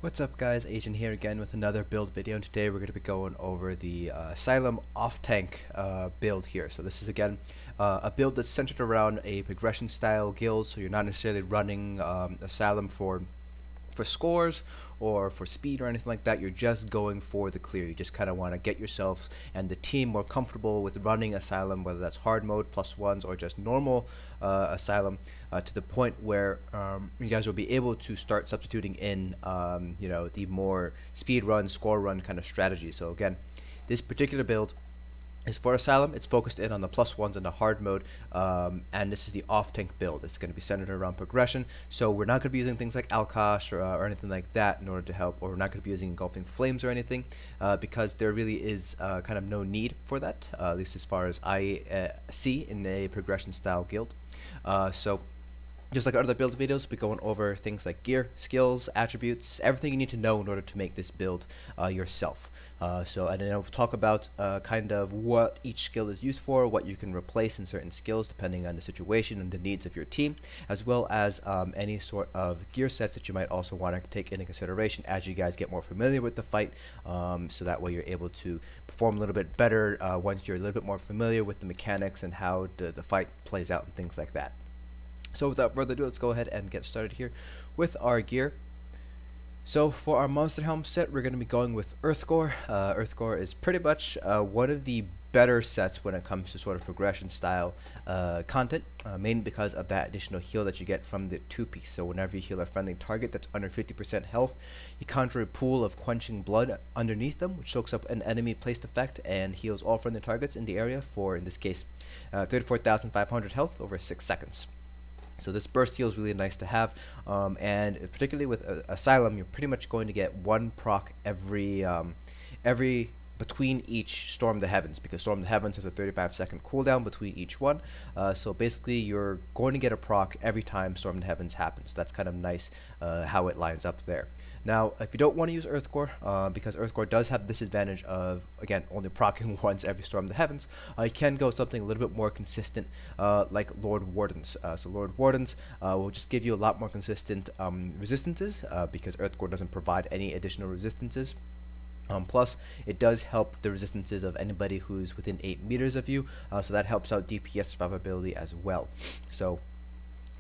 What's up guys, Asian here again with another build video, and today we're going to be going over the Asylum off-tank build here. So this is again a build that's centered around a progression style guild, so you're not necessarily running Asylum for scores or for speed or anything like that. You're just going for the clear. You just kind of want to get yourself and the team more comfortable with running Asylum, whether that's hard mode, +1s, or just normal Asylum, to the point where you guys will be able to start substituting in the more speed run, score run kind of strategy. So again, this particular build is for Asylum. It's focused in on the +1s in the hard mode, and this is the off-tank build. It's going to be centered around progression, so we're not going to be using things like Alkosh or anything like that in order to help, or we're not going to be using Engulfing Flames or anything, because there really is kind of no need for that, at least as far as I see in a progression style guild. So just like our other build videos, we'll be going over things like gear, skills, attributes, everything you need to know in order to make this build yourself. And then we'll talk about kind of what each skill is used for, what you can replace in certain skills depending on the situation and the needs of your team, as well as any sort of gear sets that you might also want to take into consideration as you guys get more familiar with the fight, so that way you're able to perform a little bit better once you're a little bit more familiar with the mechanics and how the fight plays out and things like that. So without further ado, let's go ahead and get started here with our gear. So for our Monster Helm set, we're going to be going with Earthgore. Earthgore is pretty much one of the better sets when it comes to sort of progression style content, mainly because of that additional heal that you get from the 2-piece. So whenever you heal a friendly target that's under 50% health, you conjure a pool of quenching blood underneath them, which soaks up an enemy placed effect and heals all friendly targets in the area for, in this case, 34,500 health over 6 seconds. So this burst heal is really nice to have, and particularly with Asylum, you're pretty much going to get one proc every between each Storm the Heavens, because Storm the Heavens has a 35-second cooldown between each one. So basically, you're going to get a proc every time Storm the Heavens happens. That's kind of nice how it lines up there. Now, if you don't want to use Earthgore, because Earthgore does have the disadvantage of, again, only proccing once every Storm the Heavens, you can go something a little bit more consistent, like Lord Wardens. So Lord Wardens will just give you a lot more consistent resistances, because Earthgore doesn't provide any additional resistances. Plus, it does help the resistances of anybody who's within 8 meters of you, so that helps out DPS survivability as well. So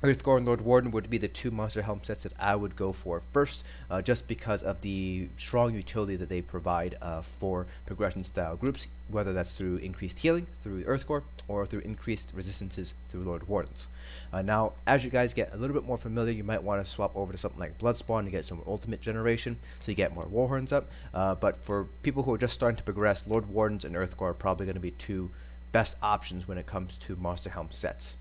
Earthgore and Lord Warden would be the two Monster Helm sets that I would go for first, just because of the strong utility that they provide for progression style groups, whether that's through increased healing through Earthgore or through increased resistances through Lord Wardens. Now, as you guys get a little bit more familiar, you might want to swap over to something like Bloodspawn to get some ultimate generation, so you get more Warhorns up. But for people who are just starting to progress, Lord Wardens and Earthgore are probably going to be two best options when it comes to Monster Helm sets.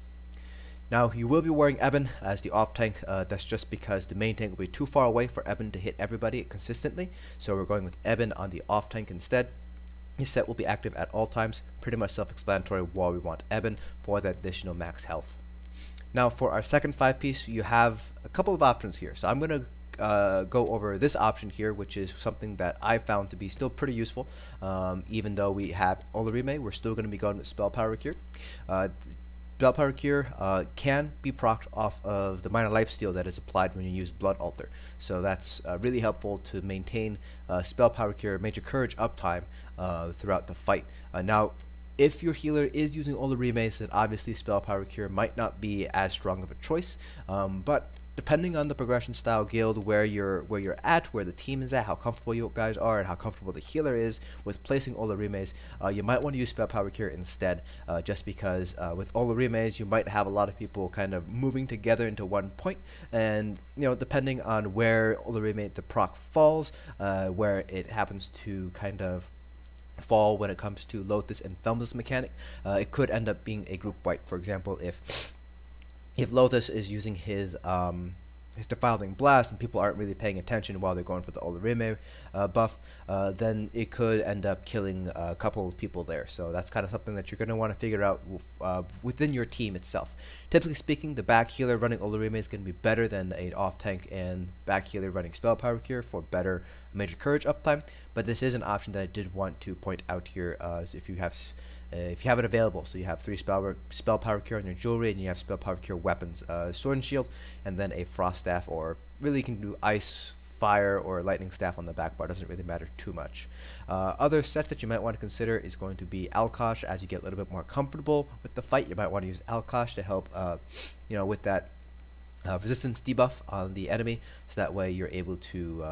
Now, you will be wearing Ebon as the off-tank. That's just because the main tank will be too far away for Ebon to hit everybody consistently. So we're going with Ebon on the off-tank instead. This set will be active at all times. Pretty much self-explanatory why we want Ebon for that additional max health. Now, for our second 5-piece, you have a couple of options here. So I'm going to go over this option here, which is something that I found to be still pretty useful. Even though we have Olorime, we're still going to be going with Spell Power Cure. Spell Power Cure can be procced off of the minor lifesteal that is applied when you use Blood Altar. So that's really helpful to maintain Spell Power Cure, Major Courage uptime throughout the fight. Now, if your healer is using Olorime, then obviously Spell Power Cure might not be as strong of a choice, but depending on the progression style guild, where you're at, where the team is at, how comfortable you guys are, and how comfortable the healer is with placing Olorimes, you might want to use Spell Power Cure instead, just because with Olorimes you might have a lot of people kind of moving together into one point, and depending on where Olorime the proc falls, where it happens to kind of fall when it comes to Lotus and Felm's mechanic, it could end up being a group wipe. For example, if Lotus is using his Defiling Blast and people aren't really paying attention while they're going for the Olorime buff, then it could end up killing a couple of people there. So that's kind of something that you're going to want to figure out within your team itself. Typically speaking, the back healer running Olorime is going to be better than an off-tank and back healer running Spell Power Cure for better Major Courage uptime, but this is an option that I did want to point out here, if you have it available. So you have 3 spell power cure on your jewelry, and you have spell power cure weapons, sword and shield, and then a frost staff, or really you can do ice, fire or lightning staff on the back bar, doesn't really matter too much. Other sets that you might want to consider is going to be Alkosh. As you get a little bit more comfortable with the fight, you might want to use Alkosh to help with that resistance debuff on the enemy, so that way you're able to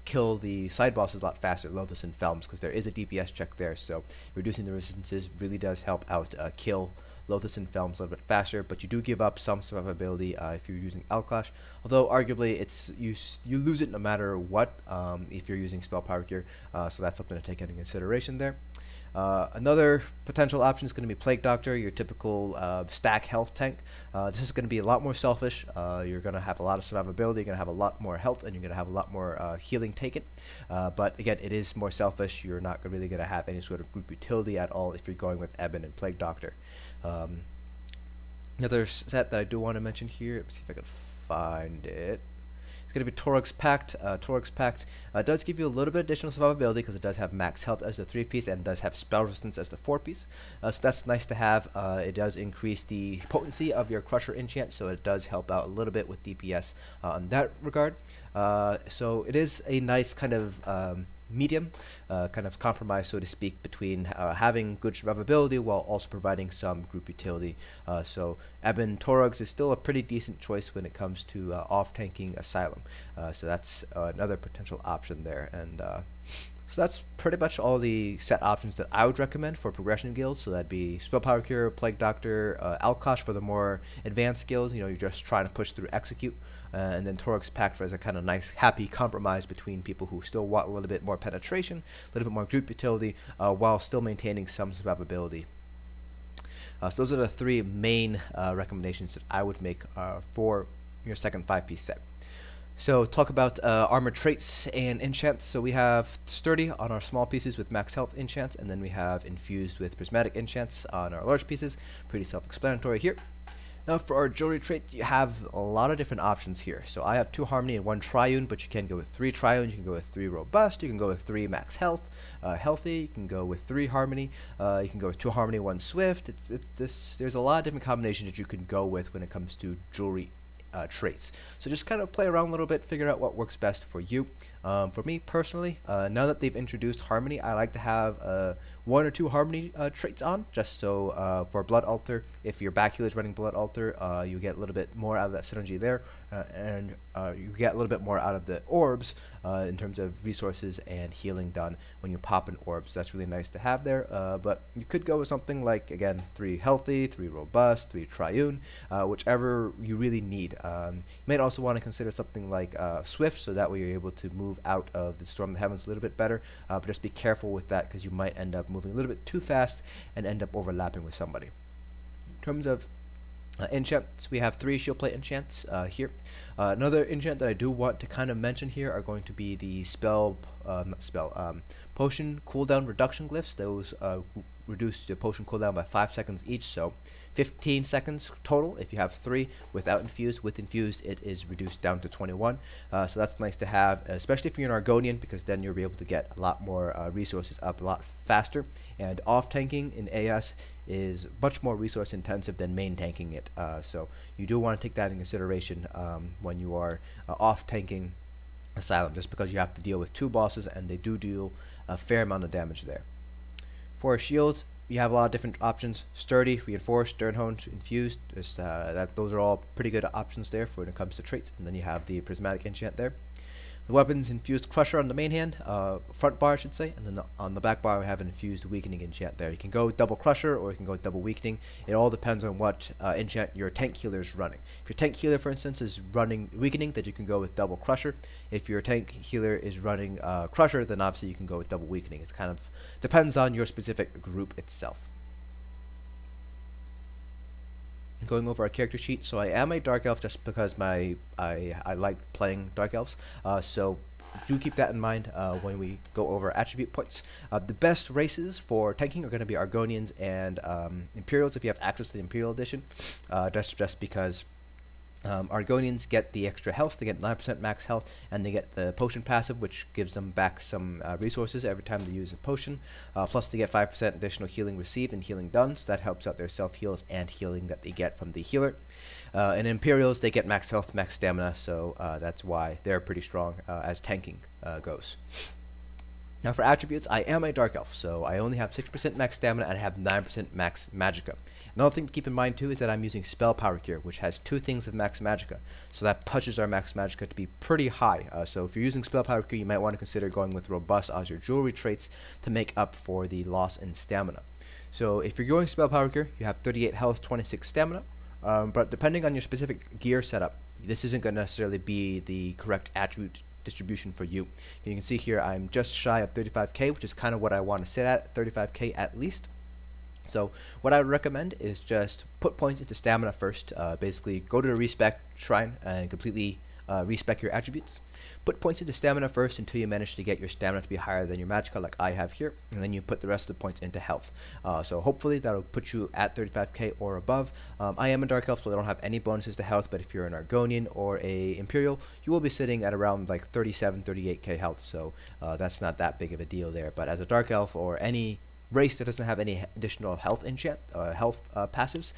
kill the side bosses a lot faster, Lotus and Felms, because there is a DPS check there, so reducing the resistances really does help out kill Lotus and Felms a little bit faster, but you do give up some survivability if you're using Alkosh, although arguably it's you lose it no matter what if you're using Spell Power Gear, so that's something to take into consideration there. Another potential option is going to be Plague Doctor, your typical stack health tank. This is going to be a lot more selfish. You're going to have a lot of survivability, you're going to have a lot more health, and you're going to have a lot more healing taken. But again, it is more selfish. You're not really going to have any sort of group utility at all if you're going with Ebon and Plague Doctor. Another set that I do want to mention here, let's see if I can find it. It's going to be Torug's Pact. Torug's Pact does give you a little bit additional survivability because it does have max health as the 3-piece and does have spell resistance as the 4-piece. So that's nice to have. It does increase the potency of your Crusher enchant, so it does help out a little bit with DPS in that regard. So it is a nice kind of medium kind of compromise, so to speak, between having good survivability while also providing some group utility. So Ebon Torug's is still a pretty decent choice when it comes to off-tanking Asylum. So that's another potential option there. And so that's pretty much all the set options that I would recommend for progression guilds. So that'd be Spell Power Cure, Plague Doctor, Alkosh for the more advanced guilds. You're just trying to push through Execute. And then Torug's Pact as a kind of nice, happy compromise between people who still want a little bit more penetration, a little bit more group utility, while still maintaining some survivability. So those are the 3 main recommendations that I would make for your second 5-piece set. So talk about armor traits and enchants. So we have Sturdy on our small pieces with max health enchants, and then we have Infused with Prismatic enchants on our large pieces. Pretty self-explanatory here. Now for our jewelry trait, you have a lot of different options here. So I have 2 Harmony and 1 Triune, but you can go with 3 Triune, you can go with 3 Robust, you can go with 3 Max Health, Healthy, you can go with 3 Harmony, you can go with 2 Harmony, 1 Swift. There's a lot of different combinations that you can go with when it comes to jewelry traits. So just kind of play around a little bit, figure out what works best for you. For me personally, now that they've introduced Harmony, I like to have 1 or 2 Harmony traits on, just so for Blood Altar, if your back healer is running Blood Altar, you get a little bit more out of that synergy there, and you get a little bit more out of the orbs in terms of resources and healing done when you pop in orbs. That's really nice to have there, but you could go with something like, again, 3 Healthy, 3 Robust, 3 Triune, whichever you really need. You might also want to consider something like Swift, so that way you're able to move out of the Storm of the Heavens a little bit better, but just be careful with that because you might end up moving a little bit too fast and end up overlapping with somebody. In terms of enchants, we have 3 shield plate enchants here. Another enchant that I do want to kind of mention here are going to be the potion cooldown reduction glyphs. Those reduce the potion cooldown by 5 seconds each, so 15 seconds total if you have 3 without infused. With infused, it is reduced down to 21. So that's nice to have, especially if you're an Argonian, because then you'll be able to get a lot more resources up a lot faster. And off tanking in AS is much more resource intensive than main tanking it. So you do want to take that in consideration when you are off tanking Asylum, just because you have to deal with 2 bosses and they do deal a fair amount of damage there. For shields, you have a lot of different options: Sturdy, Reinforced, Sternhone, Infused. Those are all pretty good options there for when it comes to traits. And then you have the Prismatic enchant there. The weapons, Infused Crusher on the main hand, front bar I should say, and then on the back bar we have an Infused Weakening enchant there. You can go double Crusher or you can go double Weakening. It all depends on what enchant your tank healer is running. If your tank healer, for instance, is running Weakening, then you can go with double Crusher. If your tank healer is running Crusher, then obviously you can go with double Weakening. It's kind of depends on your specific group itself. Going over our character sheet, so I am a Dark Elf just because I like playing Dark Elves, so do keep that in mind when we go over attribute points. The best races for tanking are going to be Argonians and Imperials if you have access to the Imperial Edition, just because Argonians get the extra health, they get 9% max health, and they get the potion passive, which gives them back some resources every time they use a potion. Plus they get 5% additional healing received and healing done, so that helps out their self-heals and healing that they get from the healer. And Imperials, they get max health, max stamina, so that's why they're pretty strong as tanking goes. Now for attributes, I am a Dark Elf, so I only have 6% max stamina and I have 9% max magicka. Another thing to keep in mind too is that I'm using Spell Power here, which has 2 things of max magicka, so that pushes our max magicka to be pretty high. So if you're using Spell Power here, you might want to consider going with Robust as your jewelry traits to make up for the loss in stamina. So if you're going Spell Power here, you have 38 health, 26 stamina, but depending on your specific gear setup, this isn't going to necessarily be the correct attribute distribution for you. You can see here I'm just shy of 35k, which is kind of what I want to sit at, 35k at least. So what I would recommend is just put points into stamina first. Basically go to the respec shrine and completely respec your attributes. Put points into stamina first until you manage to get your stamina to be higher than your magicka, like I have here, and then you put the rest of the points into health. So hopefully that'll put you at 35k or above. I am a Dark Elf, so I don't have any bonuses to health, but if you're an Argonian or a Imperial, you will be sitting at around like 37, 38k health, so that's not that big of a deal there. But as a Dark Elf or any race that doesn't have any additional health enchant, health passives,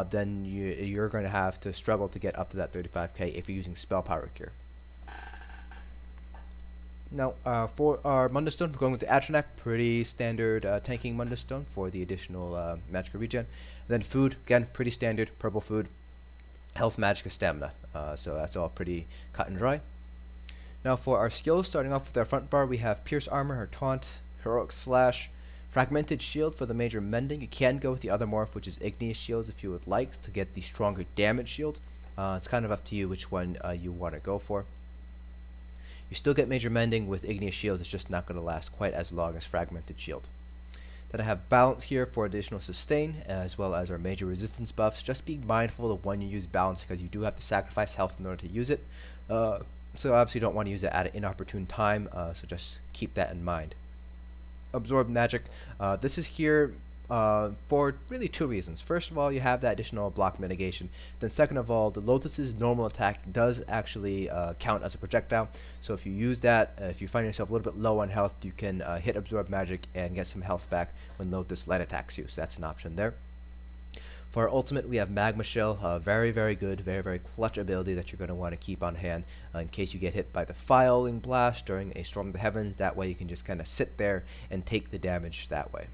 then you're going to have to struggle to get up to that 35k if you're using Spell Power Cure. Now, for our Mundus Stone, we're going with the Atronach, pretty standard tanking Mundus Stone for the additional magicka regen. Then food, again, pretty standard, purple food, health, magicka, stamina. So that's all pretty cut and dry. Now for our skills, starting off with our front bar, we have Pierce Armor, or Taunt, Heroic Slash, Fragmented Shield for the major mending. You can go with the other morph, which is Igneous Shields if you would like, to get the stronger damage shield. It's kind of up to you which one you want to go for. You still get major mending with Igneous Shields, it's just not going to last quite as long as Fragmented Shield. Then I have Balance here for additional sustain, as well as our major resistance buffs. Just be mindful of when you use Balance, because you do have to sacrifice health in order to use it. So obviously you don't want to use it at an inopportune time, so just keep that in mind. Absorb Magic. This is here for really 2 reasons. First of all, you have that additional block mitigation. Then second of all, the Lothus's normal attack does actually count as a projectile. So if you use that, if you find yourself a little bit low on health, you can hit Absorb Magic and get some health back when Lothus light attacks you. So that's an option there. For our ultimate, we have Magma Shell, very, very good, very, very clutch ability that you're going to want to keep on hand in case you get hit by the Filing Blast during a Storm of the Heavens. That way you can just kind of sit there and take the damage that way.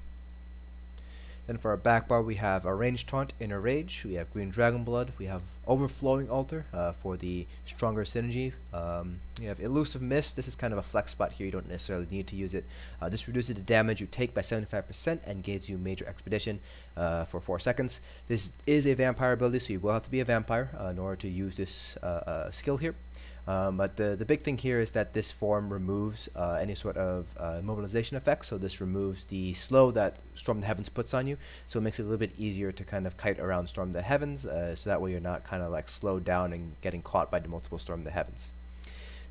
Then for our back bar, we have a Ranged Taunt, Inner Rage, we have Green Dragon Blood, we have Overflowing Altar for the stronger synergy. You have Elusive Mist. This is kind of a flex spot here, you don't necessarily need to use it. This reduces the damage you take by 75% and gives you Major Expedition for 4 seconds. This is a vampire ability, so you will have to be a vampire in order to use this skill here. But the big thing here is that this form removes any sort of mobilization effect, so this removes the slow that Storm of the Heavens puts on you, so it makes it a little bit easier to kind of kite around Storm of the Heavens, so that way you're not kind of like slowed down and getting caught by the multiple Storm of the Heavens.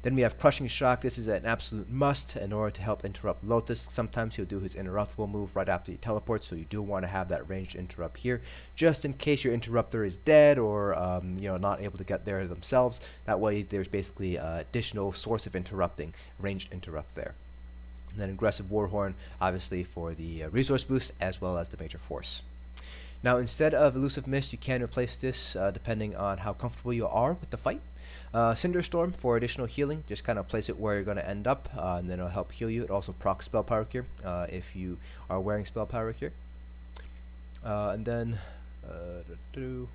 Then we have Crushing Shock. This is an absolute must in order to help interrupt Lothus. Sometimes he'll do his interruptible move right after he teleports, so you do want to have that ranged interrupt here, just in case your interrupter is dead or not able to get there themselves. That way there's basically additional source of interrupting, ranged interrupt there. And then Aggressive Warhorn, obviously for the resource boost as well as the major force. Now instead of Elusive Mist, you can replace this depending on how comfortable you are with the fight. Cinderstorm for additional healing, just kind of place it where you're going to end up, and then it'll help heal you. It also procs Spell Power Cure if you are wearing Spell Power Cure. And then,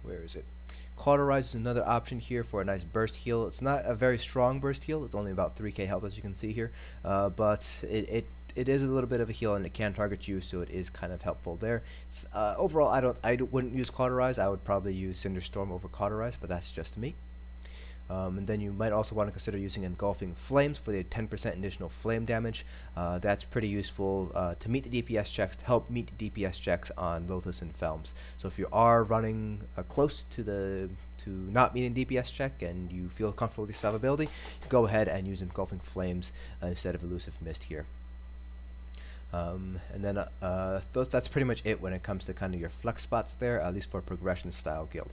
where is it? Cauterize is another option here for a nice burst heal. It's not a very strong burst heal, it's only about 3k health as you can see here, but it is a little bit of a heal and it can target you, so it is kind of helpful there. Overall, I wouldn't use Cauterize. I would probably use Cinderstorm over Cauterize, but that's just me. And then you might also want to consider using Engulfing Flames for the 10% additional flame damage. That's pretty useful to meet the DPS checks, to help meet the DPS checks on Lothus and Felms. So if you are running close to not meeting DPS check and you feel comfortable with your survivability, you go ahead and use Engulfing Flames instead of Elusive Mist here. And then that's pretty much it when it comes to kind of your flex spots there, at least for a progression style guild.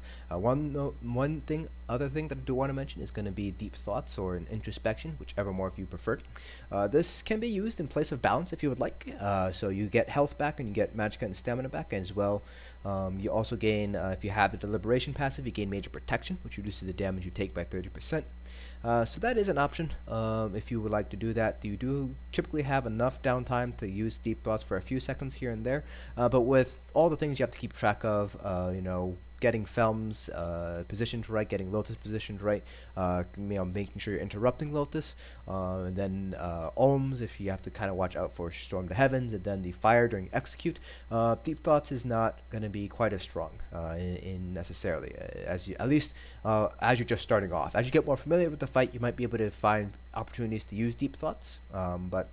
Other thing that I do want to mention is going to be Deep Thoughts or an Introspection, whichever morph you prefer. This can be used in place of Balance if you would like. So you get health back and you get Magicka and Stamina back as well. You also gain, if you have the Deliberation passive, you gain Major Protection, which reduces the damage you take by 30%. So that is an option if you would like to do that. You do typically have enough downtime to use Deep Thoughts for a few seconds here and there, but with all the things you have to keep track of, you know, getting Felms positioned right, getting Lotus positioned right, you know, making sure you're interrupting Lotus, and then Ohms if you have to kind of watch out for Storm to Heavens, and then the fire during Execute. Deep Thoughts is not going to be quite as strong in necessarily as you, at least as you're just starting off. As you get more familiar with the fight, you might be able to find opportunities to use Deep Thoughts, but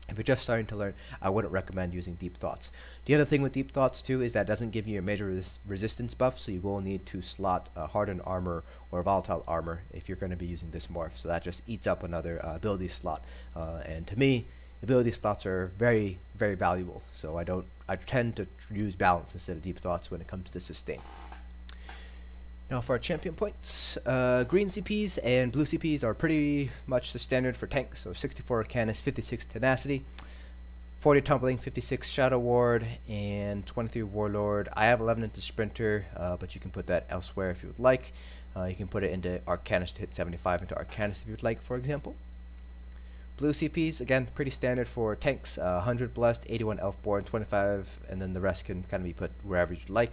if you're just starting to learn, I wouldn't recommend using Deep Thoughts. The other thing with Deep Thoughts too is that it doesn't give you a major resistance buff, so you will need to slot Hardened Armor or Volatile Armor if you're going to be using this morph. So that just eats up another ability slot. And to me, ability slots are very, very valuable. So I tend to use Balance instead of Deep Thoughts when it comes to sustain. Now for our champion points, green CPs and blue CPs are pretty much the standard for tanks. So 64 Arcanist, 56 Tenacity, 40 Tumbling, 56 Shadow Ward, and 23 Warlord. I have 11 into Sprinter, but you can put that elsewhere if you would like. You can put it into Arcanist to hit 75 into Arcanist if you would like, for example. Blue CPs, again, pretty standard for tanks, 100 Blessed, 81 Elfborn, 25, and then the rest can kind of be put wherever you'd like.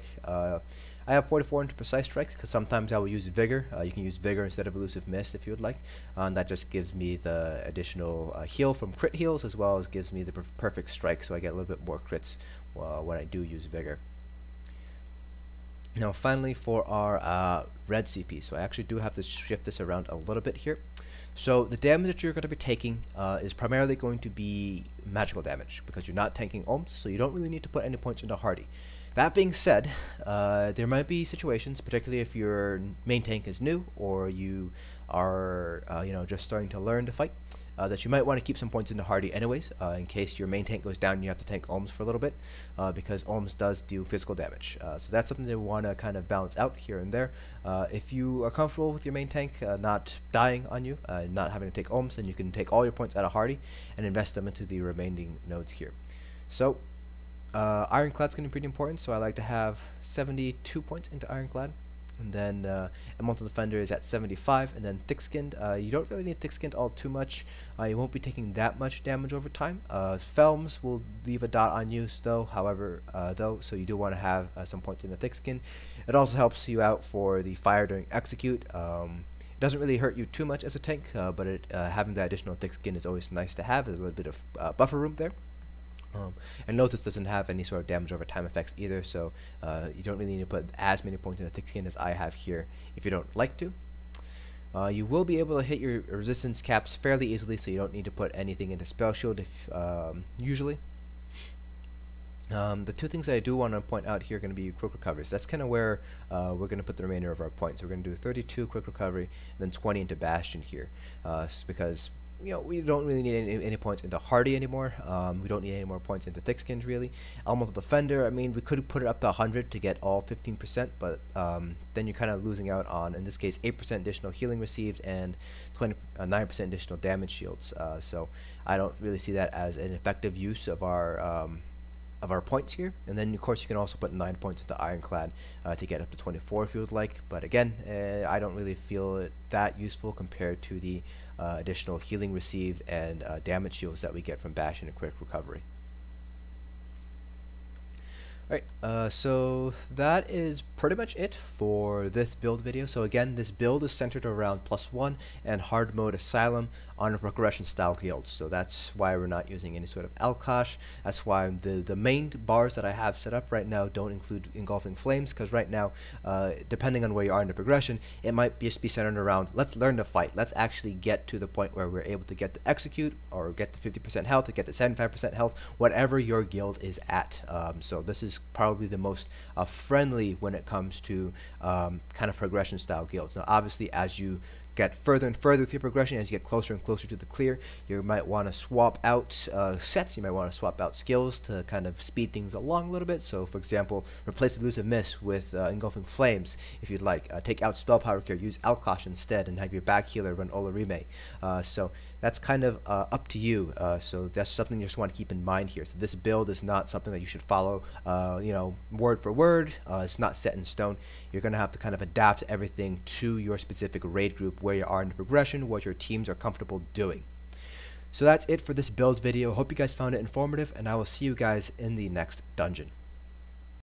I have 44 into Precise Strikes because sometimes I will use Vigor. You can use Vigor instead of Elusive Mist if you would like. That just gives me the additional heal from crit heals, as well as gives me the perfect strike, so I get a little bit more crits when I do use Vigor. Now finally for our red CP, so I actually do have to shift this around a little bit here. So the damage that you're going to be taking is primarily going to be magical damage because you're not tanking Ohms, so you don't really need to put any points into Hardy. That being said, there might be situations, particularly if your main tank is new or you are you know, just starting to learn to fight, that you might want to keep some points into Hardy anyways, in case your main tank goes down and you have to tank Ohms for a little bit, because Ohms does do physical damage. So that's something that we want to kind of balance out here and there. If you are comfortable with your main tank not dying on you, not having to take Ohms, then you can take all your points out of Hardy and invest them into the remaining nodes here. So Ironclad's going to be pretty important, so I like to have 72 points into Ironclad. And then Immortal Defender is at 75, and then Thick-Skinned, you don't really need Thick-Skinned all too much. You won't be taking that much damage over time. Felms will leave a dot on you though, so you do want to have some points in the Thick-Skin. It also helps you out for the fire during Execute. It doesn't really hurt you too much as a tank, but having that additional Thick-Skin is always nice to have. There's a little bit of buffer room there. And Lotus doesn't have any sort of damage over time effects either, so you don't really need to put as many points in the Thick Skin as I have here if you don't like to. You will be able to hit your resistance caps fairly easily, so you don't need to put anything into Spell Shield usually. The two things I do want to point out here are going to be quick recoveries. That's kind of where we're going to put the remainder of our points. We're going to do 32 quick recovery and then 20 into Bastion here, because you know, we don't really need any points into Hardy anymore. We don't need any more points into Thick-Skins really. Elemental Defender, I mean, we could put it up to 100 to get all 15%, but then you're kind of losing out on, in this case, 8% additional healing received and 9% additional damage shields. So I don't really see that as an effective use of our points here. And then of course you can also put 9 points into Ironclad to get up to 24 if you would like, but again, I don't really feel it that useful compared to the additional healing received and damage shields that we get from Bastion and quick recovery. Alright, so that is pretty much it for this build video. So again, this build is centered around +1 and hard mode Asylum on a progression style guild. So that's why we're not using any sort of Alkosh. That's why the main bars that I have set up right now don't include Engulfing Flames, because right now, depending on where you are in the progression, it might just be centered around, let's learn to fight. Let's actually get to the point where we're able to get to Execute, or get to 50% health, or get to 75% health, whatever your guild is at. So this is probably the most friendly when it comes to kind of progression style guilds. Now obviously as you get further and further with your progression as you get closer and closer to the clear. You might want to swap out sets. You might want to swap out skills to kind of speed things along a little bit. So, for example, replace Elusive Mist with Engulfing Flames if you'd like. Take out Spell Power Cure, use Alkosh instead, and have your back healer run Olorime. So that's kind of up to you. So that's something you just want to keep in mind here. So this build is not something that you should follow, word for word. It's not set in stone. You're going to have to kind of adapt everything to your specific raid group, where you are in the progression, what your teams are comfortable doing. So that's it for this build video. Hope you guys found it informative, and I will see you guys in the next dungeon.